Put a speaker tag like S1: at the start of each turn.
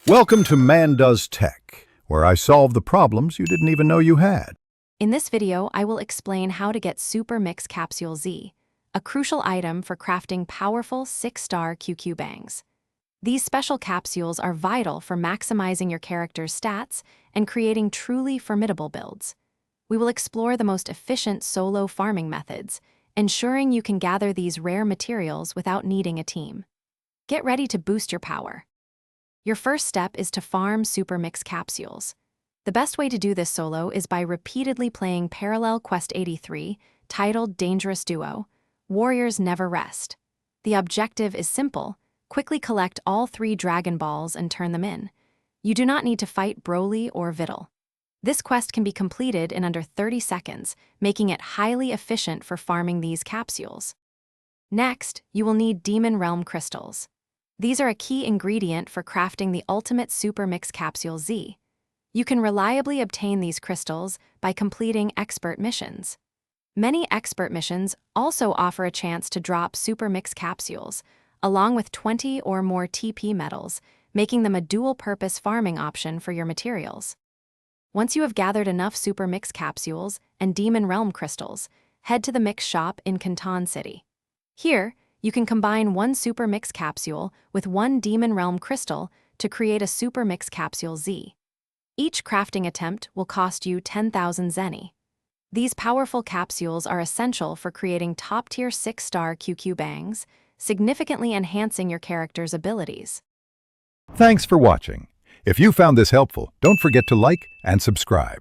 S1: Welcome to Man Does Tech, where I solve the problems you didn't even know you had.
S2: In this video, I will explain how to get Super Mix Capsule Z, a crucial item for crafting powerful 6-star QQ bangs. These special capsules are vital for maximizing your character's stats and creating truly formidable builds. We will explore the most efficient solo farming methods, ensuring you can gather these rare materials without needing a team. Get ready to boost your power. Your first step is to farm Super Mix capsules. The best way to do this solo is by repeatedly playing Parallel Quest 83, titled Dangerous Duo, Warriors Never Rest. The objective is simple: quickly collect all 3 Dragon Balls and turn them in. You do not need to fight Broly or Videl. This quest can be completed in under 30 seconds, making it highly efficient for farming these capsules. Next, you will need Demon Realm crystals. These are a key ingredient for crafting the ultimate Super Mix Capsule Z. You can reliably obtain these crystals by completing expert missions. Many expert missions also offer a chance to drop Super Mix capsules, along with 20 or more TP medals, making them a dual-purpose farming option for your materials. Once you have gathered enough Super Mix capsules and Demon Realm crystals, head to the Mix shop in Canton City. Here, you can combine 1 Super Mix capsule with 1 Demon Realm crystal to create a Super Mix Capsule Z. Each crafting attempt will cost you 10,000 zenny. These powerful capsules are essential for creating top-tier 6-star QQ bangs, significantly enhancing your character's abilities.
S1: Thanks for watching. If you found this helpful, don't forget to like and subscribe.